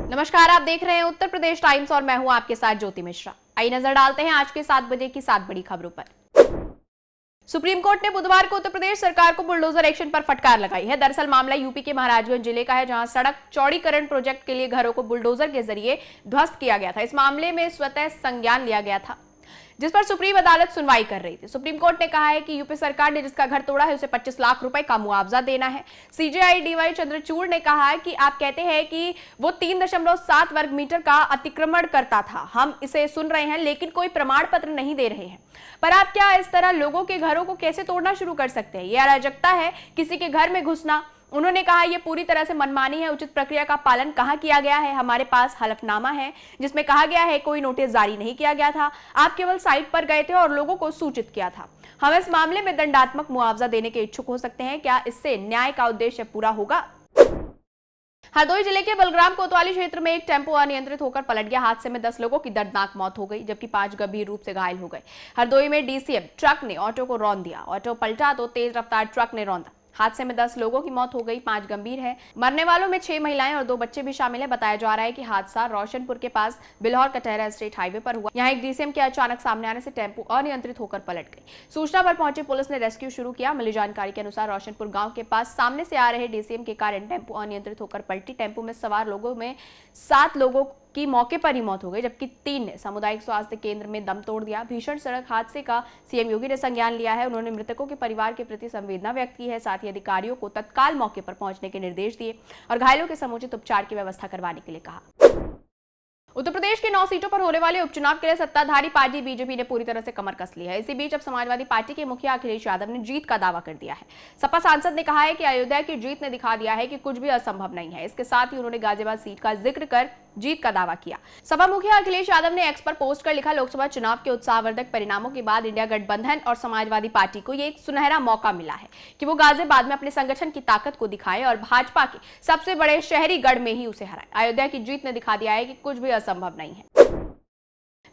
नमस्कार, आप देख रहे हैं उत्तर प्रदेश टाइम्स और मैं हूं आपके साथ ज्योति मिश्रा। आइए नजर डालते हैं आज के 7 बजे की 7 बड़ी खबरों पर। सुप्रीम कोर्ट ने बुधवार को उत्तर प्रदेश सरकार को बुलडोजर एक्शन पर फटकार लगाई है। दरअसल मामला यूपी के महाराजगंज जिले का है, जहां सड़क चौड़ीकरण प्रोजेक्ट के लिए घरों को बुलडोजर के जरिए ध्वस्त किया गया था। इस मामले में स्वतः संज्ञान लिया गया था, जिस पर सुप्रीम अदालत सुनवाई कर रही थी। सुप्रीम कोर्ट ने कहा है कि यूपी सरकार ने जिसका घर तोड़ा है उसे 25 लाख रुपए का मुआवजा देना है। सीजेआई डीवाई चंद्रचूड़ ने कहा है कि आप कहते हैं कि वो 3.7 वर्ग मीटर का अतिक्रमण करता था, हम इसे सुन रहे हैं लेकिन कोई प्रमाण पत्र नहीं दे रहे हैं। पर आप क्या इस तरह लोगों के घरों को कैसे तोड़ना शुरू कर सकते हैं? यह अराजकता है, किसी के घर में घुसना। उन्होंने कहा यह पूरी तरह से मनमानी है, उचित प्रक्रिया का पालन कहां किया गया है? हमारे पास हलफनामा है जिसमें कहा गया है कोई नोटिस जारी नहीं किया गया था, आप केवल साइट पर गए थे और लोगों को सूचित किया था। हम इस मामले में दंडात्मक मुआवजा देने के इच्छुक हो सकते हैं। क्या इससे न्याय का उद्देश्य पूरा होगा? हरदोई जिले के बलग्राम कोतवाली क्षेत्र में एक टेंपो अनियंत्रित होकर पलट गया। हादसे में 10 लोगों की दर्दनाक मौत हो गई, जबकि 5 गंभीर रूप से घायल हो गए। हरदोई में डीसीएम ट्रक ने ऑटो को रौंद दिया। ऑटो पलटा तो तेज रफ्तार ट्रक ने रौंदा। हादसे में 10 लोगों की मौत हो गई, 5 गंभीर है। मरने वालों में 6 महिलाएं और 2 बच्चे भी शामिल हैं। बताया जा रहा है कि हादसा रोशनपुर के पास बिल्हौर कटहरा स्टेट हाईवे पर हुआ। यहां एक डीसीएम के अचानक सामने आने से टेंपो अनियंत्रित होकर पलट गई। सूचना पर पहुंची पुलिस ने रेस्क्यू शुरू किया। मिली जानकारी के अनुसार रोशनपुर गांव के पास सामने से आ रहे डीसीएम के कारण टेंपो अनियंत्रित होकर पलटी। टेंपो में सवार लोगों में 7 लोगों की मौके पर ही मौत हो गई, जबकि 3 ने सामुदायिक स्वास्थ्य केंद्र में दम तोड़ दिया। भीषण सड़क हादसे का सीएम योगी ने संज्ञान लिया है। उन्होंने मृतकों के परिवार के प्रति संवेदना व्यक्त की है। साथ ही अधिकारियों को तत्काल मौके पर पहुंचने के निर्देश दिए और घायलों के समुचित उपचार की व्यवस्था करवाने के लिए कहा। उत्तर प्रदेश के 9 सीटों पर होने वाले उपचुनाव के लिए सत्ताधारी पार्टी बीजेपी ने पूरी तरह से कमर कस ली है। इसी बीच अब समाजवादी पार्टी के मुखिया अखिलेश यादव ने जीत का दावा कर दिया है। सपा सांसद ने कहा है कि अयोध्या की जीत ने दिखा दिया है कि कुछ भी असंभव नहीं है। इसके साथ ही उन्होंने गाजियाबाद सीट का जिक्र कर जीत का दावा किया। सपा मुखिया अखिलेश यादव ने एक्स पर पोस्ट कर लिखा, लोकसभा चुनाव के उत्साहवर्धक परिणामों के बाद इंडिया गठबंधन और समाजवादी पार्टी को ये एक सुनहरा मौका मिला है कि वो गाजियाबाद में अपने संगठन की ताकत को दिखाए और भाजपा के सबसे बड़े शहरी गढ़ में ही उसे हराए। अयोध्या की जीत ने दिखा दिया है कि कुछ भी असंभव नहीं है।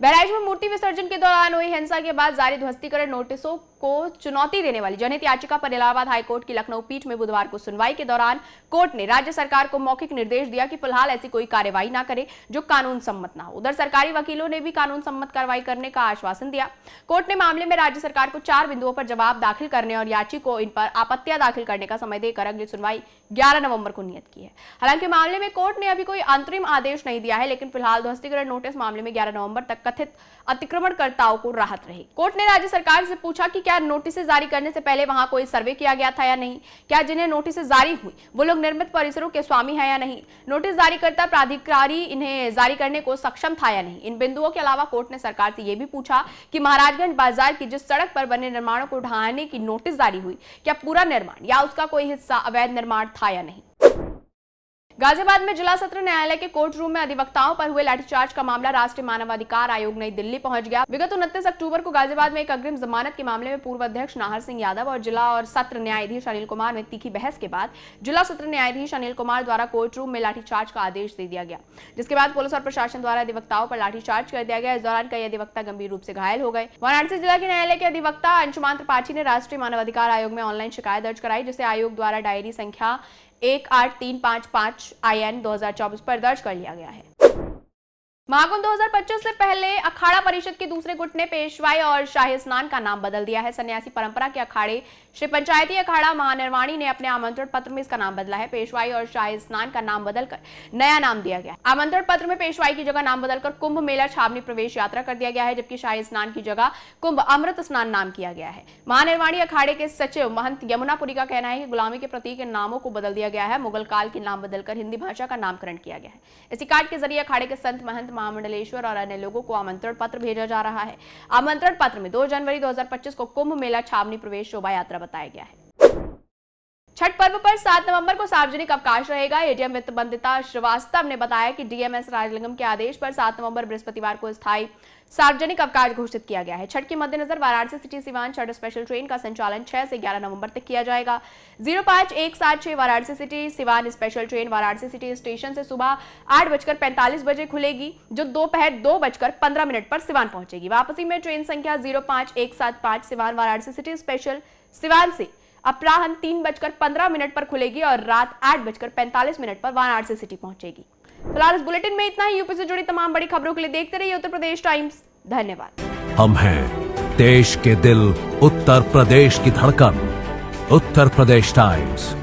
बहराइच में मूर्ति विसर्जन के दौरान हुई हिंसा के बाद जारी ध्वस्तीकरण नोटिसों को चुनौती देने वाली जनहित याचिका पर इलाहाबाद हाईकोर्ट की लखनऊ पीठ में बुधवार को सुनवाई के दौरान कोर्ट ने राज्य सरकार को मौखिक निर्देश दिया कि फिलहाल ऐसी कोई कार्रवाई न करे जो कानून सम्मत न हो। उधर सरकारी वकीलों ने भी कानून सम्मत कार्रवाई करने का आश्वासन दिया। कोर्ट ने मामले में राज्य सरकार को 4 बिंदुओं पर जवाब दाखिल करने और याची को इन पर आपत्तियां दाखिल करने का समय देकर अगली सुनवाई 11 नवंबर को नियत की है। हालांकि मामले में कोर्ट ने अभी कोई अंतरिम आदेश नहीं दिया है, लेकिन फिलहाल ध्वस्तीकरण नोटिस मामले में 11 नवंबर तक कथित अतिक्रमणकर्ताओं को राहत रहेगी। कोर्ट ने राज्य सरकार से पूछा कि क्या नोटिस जारी करने से पहले वहां कोई सर्वे किया गया था या नहीं, क्या जिन्हें नोटिस जारी हुई वो लोग निर्मित परिसरों के स्वामी हैं या नहीं, नोटिस जारी करता प्राधिकारी इन्हें जारी करने को सक्षम था या नहीं। इन बिंदुओं के अलावा कोर्ट ने सरकार से यह भी पूछा कि महाराजगंज बाजार की जिस सड़क पर बने निर्माणों को ढहाने की नोटिस जारी हुई, क्या पूरा निर्माण या उसका कोई हिस्सा अवैध निर्माण था या नहीं। गाजियाबाद में जिला सत्र न्यायालय के कोर्ट रूम में अधिवक्ताओं पर हुए लाठीचार्ज का मामला राष्ट्रीय मानवाधिकार आयोग नई दिल्ली पहुंच गया। विगत 29 अक्टूबर को गाजियाबाद में एक अग्रिम जमानत के मामले में पूर्व अध्यक्ष नाहर सिंह यादव और जिला और सत्र न्यायाधीश अनिल कुमार में तीखी बहस के बाद जिला सत्र न्यायाधीश अनिल कुमार द्वारा कोर्ट रूम में लाठीचार्ज का आदेश दे दिया गया, जिसके बाद पुलिस और प्रशासन द्वारा अधिवक्ताओं पर लाठीचार्ज कर दिया गया। इस दौरान कई अधिवक्ता गंभीर रूप से घायल हो गए। वाराणसी जिला के न्यायालय के अधिवक्ता अंशुमान त्रिपाठी ने राष्ट्रीय मानवाधिकार आयोग में ऑनलाइन शिकायत दर्ज कराई, जिसे आयोग द्वारा डायरी संख्या 18355 IN 2024 पर दर्ज कर लिया गया है। महाकुंभ 2025 से पहले अखाड़ा परिषद के दूसरे गुट ने पेशवाई और शाही स्नान का नाम बदल दिया है। सन्यासी परंपरा के अखाड़े श्री पंचायती अखाड़ा महानिर्वाणी ने अपने आमंत्रण पत्र में इसका नाम बदला है। पेशवाई और शाही स्नान का नाम बदलकर नया नाम दिया गया। आमंत्रण पत्र में पेशवाई की जगह नाम बदलकर कुंभ मेला छावनी प्रवेश यात्रा कर दिया गया है, जबकि शाही स्नान की जगह कुंभ अमृत स्नान नाम किया गया है। महानिर्वाणी अखाड़े के सचिव महंत यमुनापुरी का कहना है कि गुलामी के प्रतीक इन नामों को बदल दिया गया है। मुगल काल के नाम बदलकर हिंदी भाषा का नामकरण किया गया है। इसी कार्ड के जरिए अखाड़े के संत महंत महामंडलेश्वर और अन्य लोगों को आमंत्रण पत्र भेजा जा रहा है। आमंत्रण पत्र में 2 जनवरी 2025 को कुंभ मेला छावनी प्रवेश शोभा यात्रा बताया गया है। छठ पर्व पर 7 नवंबर को सार्वजनिक अवकाश रहेगा। एडीएम वित्त वंदिता श्रीवास्तव ने बताया कि डीएमएस राजलिंगम के आदेश पर 7 नवंबर बृहस्पतिवार को स्थायी सार्वजनिक अवकाश घोषित किया गया है। छठ के मद्देनजर Varanasi city Siwan Chhath special train का संचालन 6 से 11 नवंबर तक किया जाएगा। 05176 Varanasi city Siwan special train Varanasi city station से सुबह 8:45 बजे खुलेगी, जो दोपहर 2:15 पर सिवान पहुंचेगी। वापसी में ट्रेन संख्या 05175 सिवान वाराणसी सिटी स्पेशल सिवान से अपराह्न 3:15 पर खुलेगी और रात 8:45 पर वाराणसी सिटी पहुंचेगी। फिलहाल इस बुलेटिन में इतना ही। यूपी से जुड़ी तमाम बड़ी खबरों के लिए देखते रहिए उत्तर प्रदेश टाइम्स। धन्यवाद। हम हैं देश के दिल, उत्तर प्रदेश की धड़कन, उत्तर प्रदेश टाइम्स।